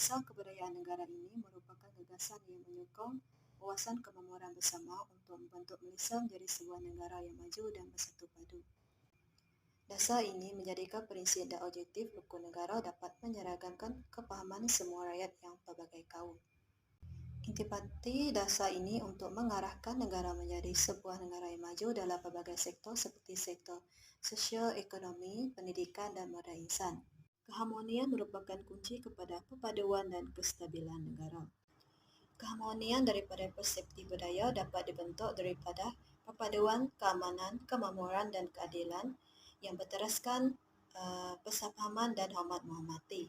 Dasar Kebudayaan Negara ini merupakan gagasan yang menyokong wawasan kemakmuran bersama untuk membentuk Malaysia menjadi sebuah negara yang maju dan bersatu padu. Dasar ini menjadikan prinsip dan objektif rukun negara dapat menyeragamkan kepahaman semua rakyat yang pelbagai kaum. Intipati dasar ini untuk mengarahkan negara menjadi sebuah negara yang maju dalam pelbagai sektor seperti sektor sosial, ekonomi, pendidikan dan modal insan. Keharmonian merupakan kunci kepada perpaduan dan kestabilan negara. Keharmonian daripada persepsi budaya dapat dibentuk daripada perpaduan keamanan, kemakmuran dan keadilan yang berteraskan persafahaman dan hormat menghormati.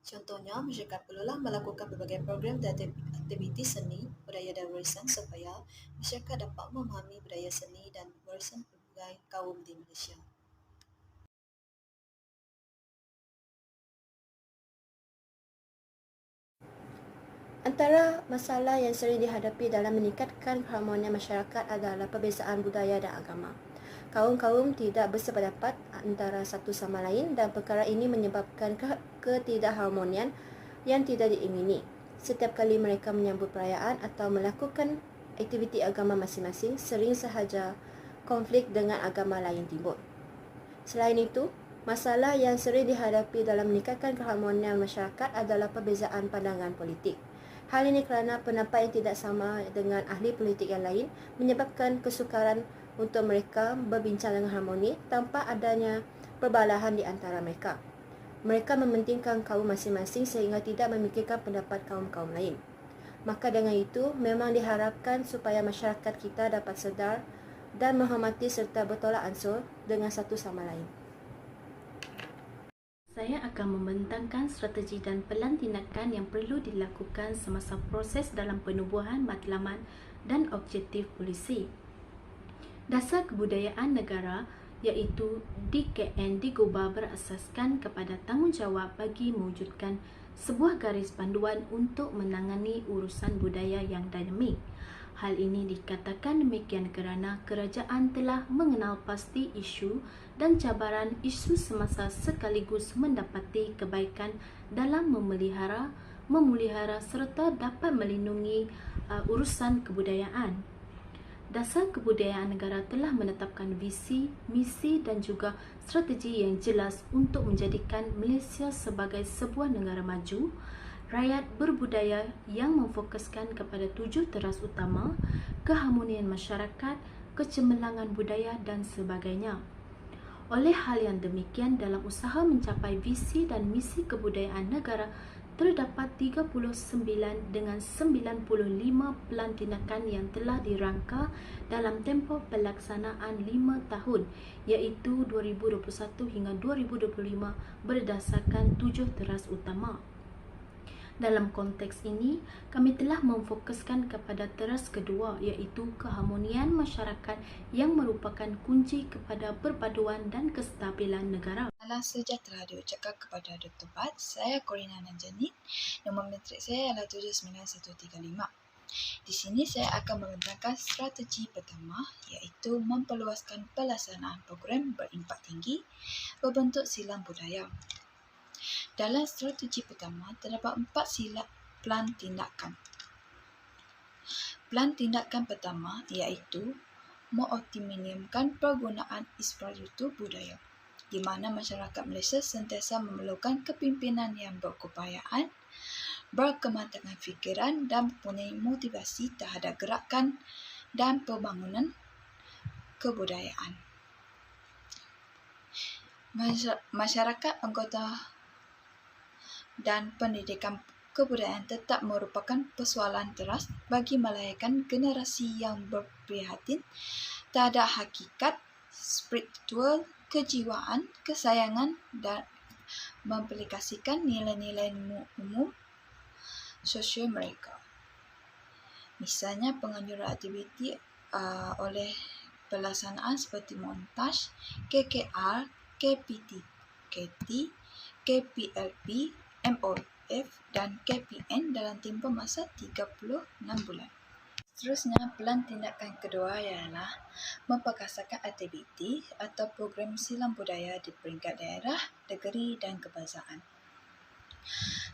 Contohnya, masyarakat perlulah melakukan berbagai program dan aktiviti seni, budaya dan warisan supaya masyarakat dapat memahami budaya seni dan warisan pelbagai kaum di Malaysia. Antara masalah yang sering dihadapi dalam meningkatkan keharmonian masyarakat adalah perbezaan budaya dan agama. Kaum-kaum tidak bersependapat antara satu sama lain dan perkara ini menyebabkan ketidakharmonian yang tidak diingini. Setiap kali mereka menyambut perayaan atau melakukan aktiviti agama masing-masing, sering sahaja konflik dengan agama lain timbul. Selain itu, masalah yang sering dihadapi dalam meningkatkan keharmonian masyarakat adalah perbezaan pandangan politik. Hal ini kerana pendapat yang tidak sama dengan ahli politik yang lain menyebabkan kesukaran untuk mereka berbincang dengan harmoni tanpa adanya perbalahan di antara mereka. Mereka mementingkan kaum masing-masing sehingga tidak memikirkan pendapat kaum-kaum lain. Maka dengan itu, memang diharapkan supaya masyarakat kita dapat sedar dan menghormati serta bertolak ansur dengan satu sama lain. Saya akan membentangkan strategi dan pelan tindakan yang perlu dilakukan semasa proses dalam penubuhan matlamat dan objektif polisi. Dasar kebudayaan negara iaitu DKN digubah berasaskan kepada tanggungjawab bagi mewujudkan sebuah garis panduan untuk menangani urusan budaya yang dinamik. Hal ini dikatakan demikian kerana kerajaan telah mengenal pasti isu dan cabaran isu semasa sekaligus mendapati kebaikan dalam memelihara serta dapat melindungi urusan kebudayaan. Dasar kebudayaan negara telah menetapkan visi, misi dan juga strategi yang jelas untuk menjadikan Malaysia sebagai sebuah negara maju, rakyat berbudaya yang memfokuskan kepada 7 teras utama, keharmonian masyarakat, kecemerlangan budaya dan sebagainya. Oleh hal yang demikian, dalam usaha mencapai visi dan misi kebudayaan negara, terdapat 39 dengan 95 pelan tindakan yang telah dirangka dalam tempoh pelaksanaan 5 tahun iaitu 2021 hingga 2025 berdasarkan 7 teras utama. Dalam konteks ini, kami telah memfokuskan kepada teras kedua iaitu keharmonian masyarakat yang merupakan kunci kepada perpaduan dan kestabilan negara. Salam sejahtera diucapkan kepada Dr. Bat. Saya Corina Nanjanin. Nombor matrik saya adalah 79135. Di sini saya akan membentangkan strategi pertama iaitu memperluaskan pelaksanaan program berimpak tinggi berbentuk silang budaya. Dalam strategi pertama, terdapat 4 sila pelan tindakan. Pelan tindakan pertama iaitu mengoptimumkan penggunaan infrastruktur budaya, di mana masyarakat Malaysia sentiasa memerlukan kepimpinan yang berkeupayaan, berkematangan fikiran dan mempunyai motivasi terhadap gerakan dan pembangunan kebudayaan. Masyarakat anggota dan pendidikan kebudayaan tetap merupakan persoalan teras bagi melahirkan generasi yang berprihatin terhadap hakikat spiritual, kejiwaan, kesayangan dan memplikasikan nilai-nilai umum sosial mereka. Misalnya penganjuran aktiviti oleh pelaksanaan seperti montaj, KKR, KPT, KPLP, MOF dan KPN dalam tempoh masa 36 bulan. Seterusnya, pelan tindakan kedua ialah memperkasakan aktiviti atau program silang budaya di peringkat daerah, negeri dan kebangsaan.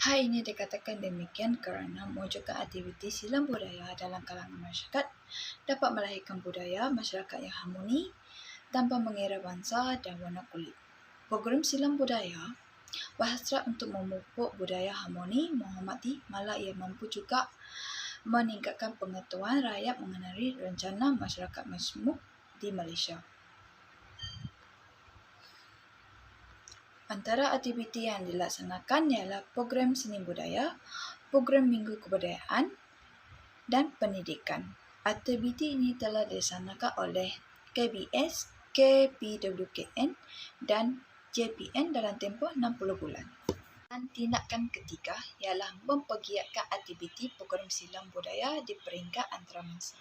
Hal ini dikatakan demikian kerana mewujudkan aktiviti silam budaya dalam kalangan masyarakat dapat melahirkan budaya masyarakat yang harmoni tanpa mengira bangsa dan warna kulit. Program silam budaya berhasrat untuk memupuk budaya harmoni menghormati, malah ia mampu juga meningkatkan pengetahuan rakyat mengenai rencana masyarakat majmuk di Malaysia. Antara aktiviti yang dilaksanakan ialah program seni budaya, program minggu kebudayaan dan pendidikan. Aktiviti ini telah dilaksanakan oleh KBS, KPWKN dan JPN dalam tempoh 60 bulan. Dan tindakan ketiga ialah mempergiatkan aktiviti program silam budaya di peringkat antarabangsa.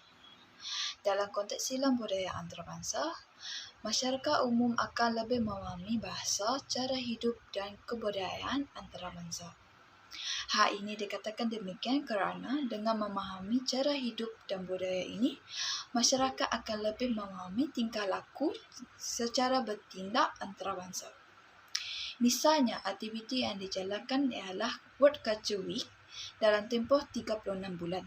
Dalam konteks silam budaya antarabangsa, masyarakat umum akan lebih memahami bahasa, cara hidup dan kebudayaan antarabangsa. Hal ini dikatakan demikian kerana dengan memahami cara hidup dan budaya ini, masyarakat akan lebih memahami tingkah laku secara bertindak antarabangsa. Misalnya, aktiviti yang dijalankan ialah World Culture Week dalam tempoh 36 bulan.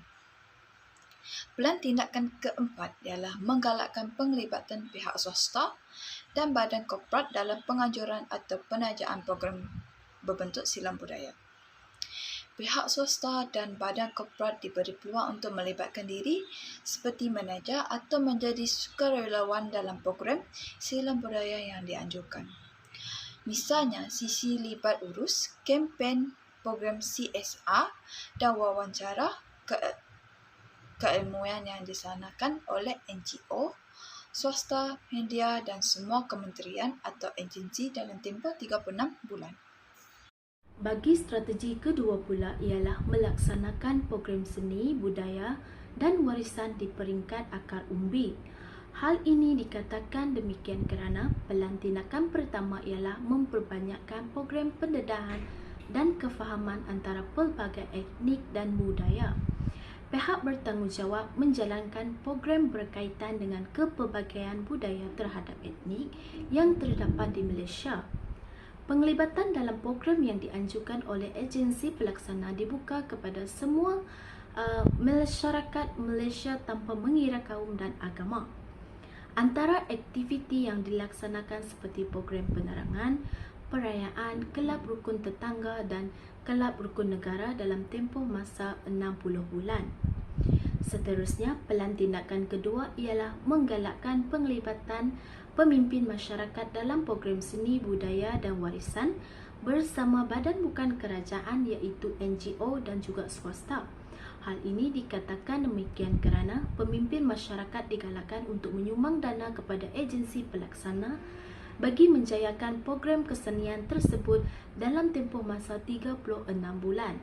Pelan tindakan keempat ialah menggalakkan penglibatan pihak swasta dan badan korporat dalam penganjuran atau penajaan program berbentuk silam budaya. Pihak swasta dan badan korporat diberi peluang untuk melibatkan diri seperti menaja atau menjadi sukarelawan dalam program silam budaya yang dianjurkan. Misalnya, sisi libat urus, kempen, program CSR dan wawancara keilmuan yang dilaksanakan oleh NGO, swasta, media dan semua kementerian atau agensi dalam tempoh 36 bulan. Bagi strategi kedua pula ialah melaksanakan program seni, budaya dan warisan di peringkat akar umbi. Hal ini dikatakan demikian kerana pelan tindakan pertama ialah memperbanyakkan program pendedahan dan kefahaman antara pelbagai etnik dan budaya. Pihak bertanggungjawab menjalankan program berkaitan dengan kepelbagaian budaya terhadap etnik yang terdapat di Malaysia. Penglibatan dalam program yang dianjurkan oleh agensi pelaksana dibuka kepada semua masyarakat Malaysia tanpa mengira kaum dan agama. Antara aktiviti yang dilaksanakan seperti program penerangan, perayaan, kelab rukun tetangga dan kelab rukun negara dalam tempoh masa 60 bulan. Seterusnya, pelan tindakan kedua ialah menggalakkan penglibatan pemimpin masyarakat dalam program seni, budaya dan warisan bersama badan bukan kerajaan iaitu NGO dan juga swasta. Hal ini dikatakan demikian kerana pemimpin masyarakat digalakkan untuk menyumbang dana kepada agensi pelaksana bagi menjayakan program kesenian tersebut dalam tempoh masa 36 bulan.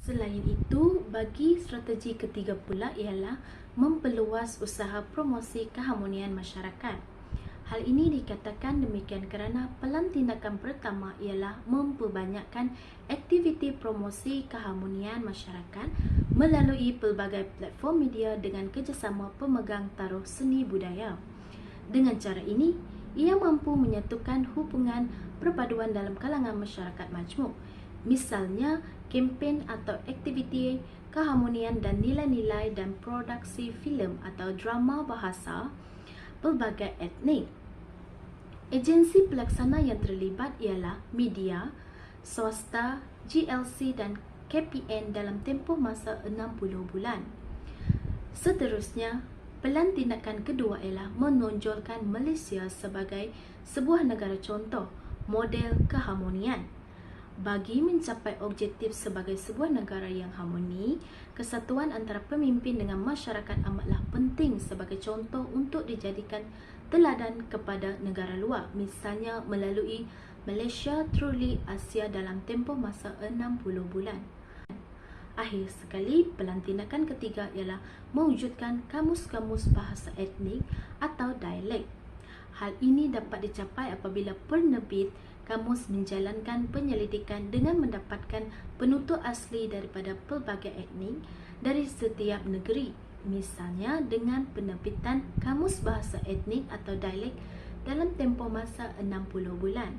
Selain itu, bagi strategi ketiga pula ialah memperluas usaha promosi keharmonian masyarakat. Hal ini dikatakan demikian kerana pelan tindakan pertama ialah memperbanyakkan aktiviti promosi keharmonian masyarakat melalui pelbagai platform media dengan kerjasama pemegang taruh seni budaya. Dengan cara ini, ia mampu menyatukan hubungan perpaduan dalam kalangan masyarakat majmuk. Misalnya, kempen atau aktiviti keharmonian dan nilai-nilai dan produksi filem atau drama bahasa pelbagai etnik. Agensi pelaksana yang terlibat ialah media, swasta, GLC dan KPN dalam tempoh masa 60 bulan. Seterusnya, pelan tindakan kedua ialah menonjolkan Malaysia sebagai sebuah negara contoh, model keharmonian. Bagi mencapai objektif sebagai sebuah negara yang harmoni, kesatuan antara pemimpin dengan masyarakat amatlah penting sebagai contoh untuk dijadikan teladan kepada negara luar, misalnya melalui Malaysia Truly Asia dalam tempoh masa 60 bulan. Akhir sekali, pelan tindakan ketiga ialah mewujudkan kamus-kamus bahasa etnik atau dialek. Hal ini dapat dicapai apabila penerbit kamus menjalankan penyelidikan dengan mendapatkan penutur asli daripada pelbagai etnik dari setiap negeri, misalnya dengan penerbitan kamus bahasa etnik atau dialek dalam tempoh masa 60 bulan.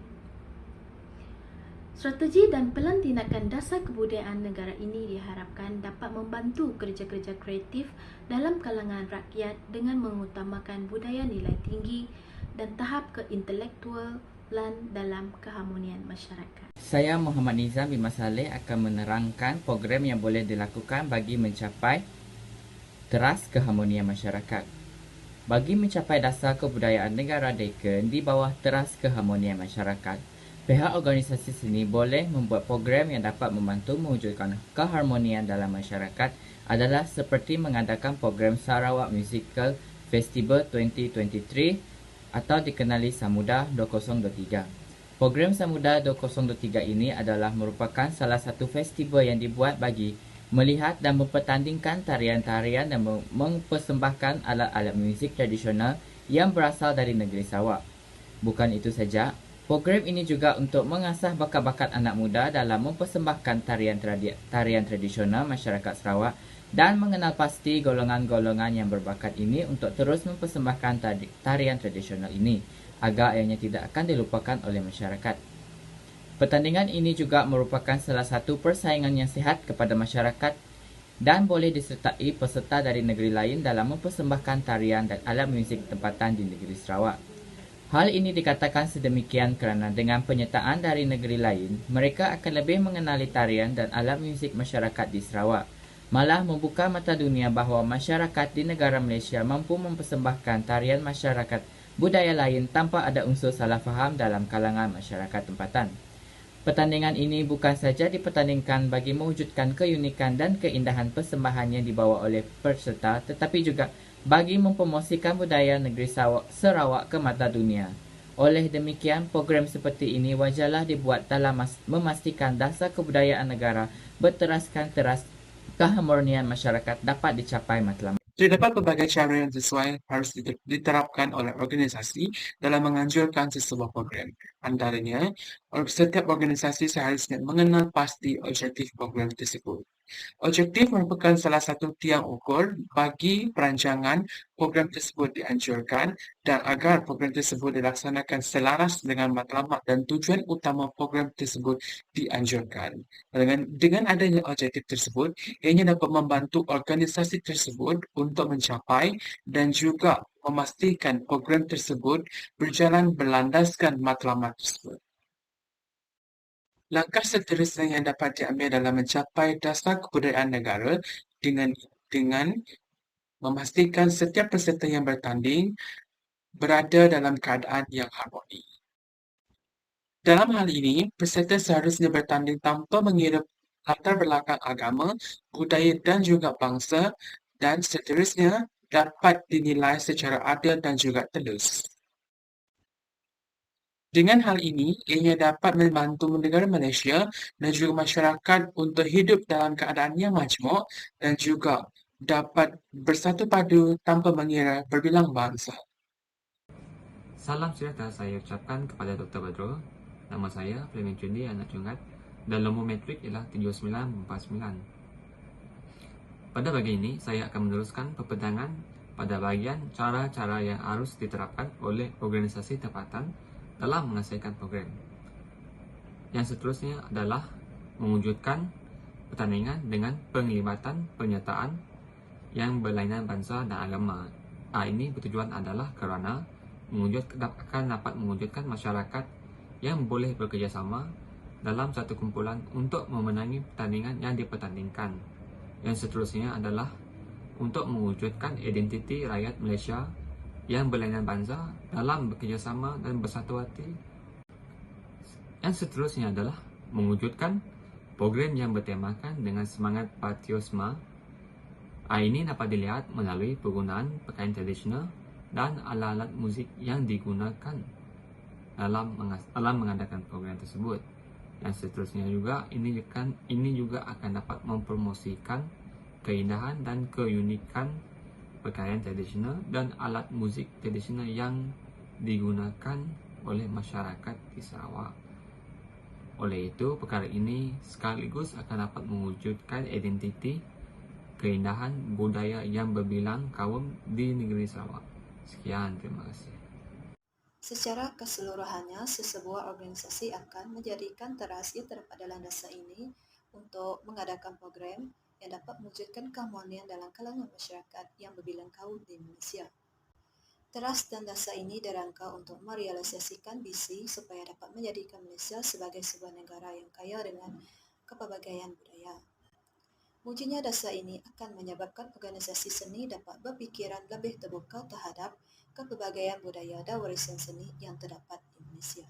Strategi dan pelan tindakan dasar kebudayaan negara ini diharapkan dapat membantu kerja-kerja kreatif dalam kalangan rakyat dengan mengutamakan budaya nilai tinggi dan tahap keintelektualan dalam keharmonian masyarakat. Saya Muhammad Nizam bin Masaleh akan menerangkan program yang boleh dilakukan bagi mencapai teras keharmonian masyarakat. Bagi mencapai dasar kebudayaan negara Deccan di bawah teras keharmonian masyarakat, pihak organisasi seni boleh membuat program yang dapat membantu mewujudkan keharmonian dalam masyarakat adalah seperti mengadakan program Sarawak Musical Festival 2023 atau dikenali Samuda 2023. Program Samuda 2023 ini adalah merupakan salah satu festival yang dibuat bagi melihat dan mempertandingkan tarian-tarian dan mempersembahkan alat-alat muzik tradisional yang berasal dari negeri Sarawak. Bukan itu saja, program ini juga untuk mengasah bakat-bakat anak muda dalam mempersembahkan tarian tradisional masyarakat Sarawak dan mengenal pasti golongan-golongan yang berbakat ini untuk terus mempersembahkan tarian tradisional ini agar ianya tidak akan dilupakan oleh masyarakat. Pertandingan ini juga merupakan salah satu persaingan yang sihat kepada masyarakat dan boleh disertai peserta dari negeri lain dalam mempersembahkan tarian dan alat muzik tempatan di negeri Sarawak. Hal ini dikatakan sedemikian kerana dengan penyertaan dari negeri lain, mereka akan lebih mengenali tarian dan alat muzik masyarakat di Sarawak. Malah membuka mata dunia bahawa masyarakat di negara Malaysia mampu mempersembahkan tarian masyarakat budaya lain tanpa ada unsur salah faham dalam kalangan masyarakat tempatan. Pertandingan ini bukan saja dipertandingkan bagi mewujudkan keunikan dan keindahan persembahan yang dibawa oleh peserta, tetapi juga bagi mempromosikan budaya negeri Sarawak ke mata dunia. Oleh demikian, program seperti ini wajarlah dibuat dalam memastikan dasar kebudayaan negara berteraskan teras keharmonian masyarakat dapat dicapai matlamat. Terdapat berbagai cara yang sesuai harus diterapkan oleh organisasi dalam menganjurkan sesebuah program. Antaranya, setiap organisasi seharusnya mengenal pasti objektif program tersebut. Objektif merupakan salah satu tiang ukur bagi perancangan program tersebut dianjurkan dan agar program tersebut dilaksanakan selaras dengan matlamat dan tujuan utama program tersebut dianjurkan. Dengan adanya objektif tersebut, ianya dapat membantu organisasi tersebut untuk mencapai dan juga memastikan program tersebut berjalan berlandaskan matlamat tersebut. Langkah seterusnya yang dapat diambil dalam mencapai dasar kebudayaan negara dengan memastikan setiap peserta yang bertanding berada dalam keadaan yang harmoni. Dalam hal ini, peserta seharusnya bertanding tanpa mengira latar belakang agama, budaya dan juga bangsa dan seterusnya dapat dinilai secara adil dan juga telus. Dengan hal ini, ianya dapat membantu negara Malaysia dan juga masyarakat untuk hidup dalam keadaan yang majmuk dan juga dapat bersatu padu tanpa mengira berbilang bangsa. Salam sejahtera saya ucapkan kepada Dr. Badrul. Nama saya Fleming Chundi, anak Cungat, dan nombor metrik ialah 7949. Pada bagian ini, saya akan meneruskan perbincangan pada bahagian cara-cara yang harus diterapkan oleh organisasi tempatan dalam menyelesaikan program. Yang seterusnya adalah mewujudkan pertandingan dengan penglibatan penyertaan yang berlainan bangsa dan agama. Ini bertujuan adalah kerana akan dapat mewujudkan masyarakat yang boleh bekerjasama dalam satu kumpulan untuk memenangi pertandingan yang dipertandingkan. Yang seterusnya adalah untuk mewujudkan identiti rakyat Malaysia yang berlainan bangsa dalam bekerjasama dan bersatu hati. Yang seterusnya adalah mewujudkan program yang bertemakan dengan semangat patriotisme. Ini dapat dilihat melalui penggunaan pakaian tradisional dan alat-alat muzik yang digunakan dalam mengadakan program tersebut. Yang seterusnya juga ini juga akan dapat mempromosikan keindahan dan keunikan pakaian tradisional dan alat muzik tradisional yang digunakan oleh masyarakat di Sarawak. Oleh itu, perkara ini sekaligus akan dapat mewujudkan identiti keindahan budaya yang berbilang kaum di negeri Sarawak. Sekian, terima kasih. Secara keseluruhannya, sesebuah organisasi akan menjadikan teras yang terdapat dalam dasar ini untuk mengadakan program yang dapat mewujudkan keharmonian dalam kalangan masyarakat yang berbilang kaum di Malaysia. Teras dan dasar ini dirangka untuk merealisasikan visi supaya dapat menjadikan Malaysia sebagai sebuah negara yang kaya dengan kepelbagaian budaya. Wujudnya dasar ini akan menyebabkan organisasi seni dapat berfikiran lebih terbuka terhadap kepelbagaian budaya dan warisan seni yang terdapat di Malaysia.